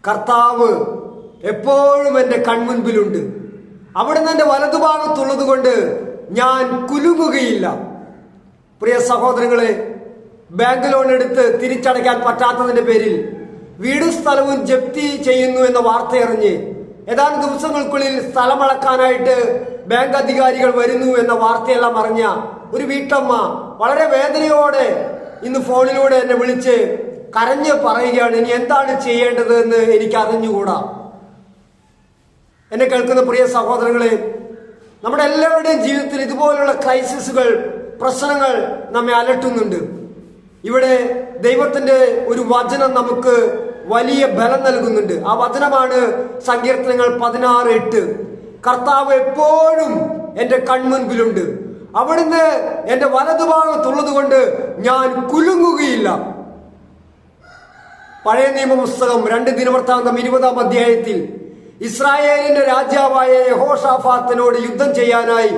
കർത്താവ് എപ്പോഴും എൻ്റെ കൺമുൻപിലുണ്ട്. അവിടുന്ന് എൻ്റെ വലതുഭാഗത്തുള്ളത് കൊണ്ട് ഞാൻ കുലുങ്ങുകയില്ല. പ്രിയ സഹോദരങ്ങളെ, ബാങ്ക് ലോൺ എടുത്ത് തിരിച്ചടയ്ക്കാൻ പറ്റാത്തതിന്റെ പേരിൽ വീടും സ്ഥലവും ജപ്തി ചെയ്യുന്നു എന്ന വാർത്തയറിഞ്ഞ് ഏതാനും ദിവസങ്ങൾക്കുള്ളിൽ സ്ഥലമളക്കാനായിട്ട് ബാങ്ക് അധികാരികൾ വരുന്നു എന്ന വാർത്തയെല്ലാം അറിഞ്ഞ ഒരു വീട്ടമ്മ വളരെ വേദനയോടെ ഇന്ന് ഫോണിലൂടെ എന്നെ വിളിച്ച് കരഞ്ഞ് പറയുകയാണ്, ഇനി എന്താണ് ചെയ്യേണ്ടത് എന്ന് എനിക്ക് അറിഞ്ഞുകൂടാ. എന്നെ കേൾക്കുന്ന പ്രിയ സഹോദരങ്ങളെ, നമ്മുടെ എല്ലാവരുടെയും ജീവിതത്തിൽ ഇതുപോലുള്ള ക്രൈസിസുകൾ, പ്രശ്നങ്ങൾ നമ്മെ അലട്ടുന്നുണ്ട്. ഇവിടെ ദൈവത്തിന്റെ ഒരു വചനം നമുക്ക് വലിയ ബലം നൽകുന്നുണ്ട്. ആ വചനമാണ് സങ്കീർത്തനങ്ങൾ 16:8. കർത്താവ് എപ്പോഴും എൻ്റെ കൺമുൻപിലുണ്ട്, അവിടുന്ന് എൻ്റെ വലതുഭാഗത്തുള്ളത് കൊണ്ട് ഞാൻ കുലുങ്ങുകയില്ല. പഴയ നിയമ പുസ്തകം 2 ദിനവൃത്താന്തം 20-ാം അധ്യായത്തിൽ ഇസ്രായേലിന്റെ രാജാവായ യഹോഷാഫാത്തിനോട് യുദ്ധം ചെയ്യാനായി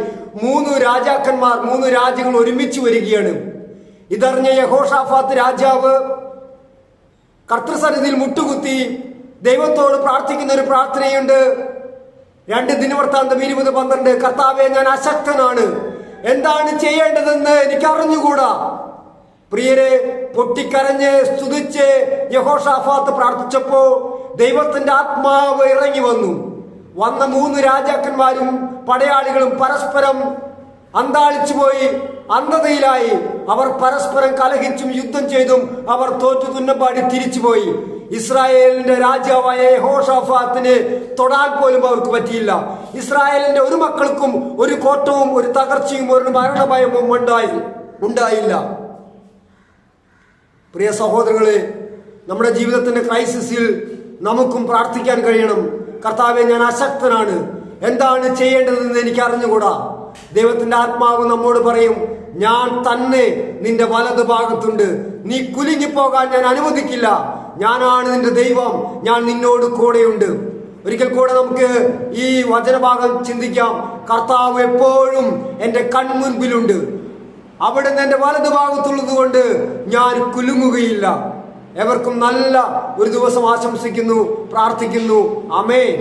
3 രാജാക്കന്മാർ, 3 രാജ്യങ്ങൾ ഒരുമിച്ച് വരികയാണ്. ഇതറിഞ്ഞ യഹോഷാഫാത്ത് രാജാവ് കർത്തൃസന്നിധിയിൽ മുട്ടുകുത്തി ദൈവത്തോട് പ്രാർത്ഥിക്കുന്ന ഒരു പ്രാർത്ഥനയുണ്ട്. 2 ദിനവൃത്താന്തം 20:12. കർത്താവേ, ഞാൻ അശക്തനാണ്, എന്താണ് ചെയ്യേണ്ടതെന്ന് എനിക്ക് അറിഞ്ഞുകൂടാ. പ്രിയരെ, പൊട്ടിക്കരഞ്ഞ് സ്തുതിച്ച് യഹോഷാഫാത്ത് പ്രാർത്ഥിച്ചപ്പോ ദൈവത്തിന്റെ ആത്മാവ് ഇറങ്ങി വന്നു. വന്ന 3 രാജാക്കന്മാരും പടയാളികളും പരസ്പരം അന്താളിച്ചു പോയി, അന്ധതയിലായി. അവർ പരസ്പരം കലഹിച്ചും യുദ്ധം ചെയ്തും അവർ തോറ്റു തുന്നപ്പാടി തിരിച്ചുപോയി. ഇസ്രായേലിന്റെ രാജാവായ യഹോഷാഫാത്തിന് തൊടാൻ പോലും അവർക്ക് പറ്റിയില്ല. ഇസ്രായേലിന്റെ ഒരു മക്കൾക്കും ഒരു കോട്ടവും ഒരു തകർച്ചയും ഒരു മരണഭയവും ഉണ്ടായില്ല. പ്രിയ സഹോദരങ്ങളെ, നമ്മുടെ ജീവിതത്തിന്റെ ക്രൈസിസിൽ നമുക്കും പ്രാർത്ഥിക്കാൻ കഴിയണം. കർത്താവെ, ഞാൻ അശക്തനാണ്, എന്താണ് ചെയ്യേണ്ടതെന്ന് എനിക്ക് അറിഞ്ഞുകൂടാ. ദൈവത്തിന്റെ ആത്മാവ് നമ്മോട് പറയും, ഞാൻ തന്നെ നിന്റെ വലതു ഭാഗത്തുണ്ട്, നീ കുലുങ്ങിപ്പോകാൻ ഞാൻ അനുവദിക്കില്ല, ഞാനാണ് നിന്റെ ദൈവം, ഞാൻ നിന്നോട് കൂടെയുണ്ട്. ഒരിക്കൽ കൂടെ നമുക്ക് ഈ വചനഭാഗം ചിന്തിക്കാം. കർത്താവ് എപ്പോഴും എൻ്റെ കൺമുൻപിലുണ്ട്, അവിടുന്ന് എൻ്റെ വലതു ഭാഗത്തുള്ളത് കൊണ്ട് ഞാൻ കുലുങ്ങുകയില്ല. എവർക്കും നല്ല ഒരു ദിവസം ആശംസിക്കുന്നു, പ്രാർത്ഥിക്കുന്നു. ആമേൻ.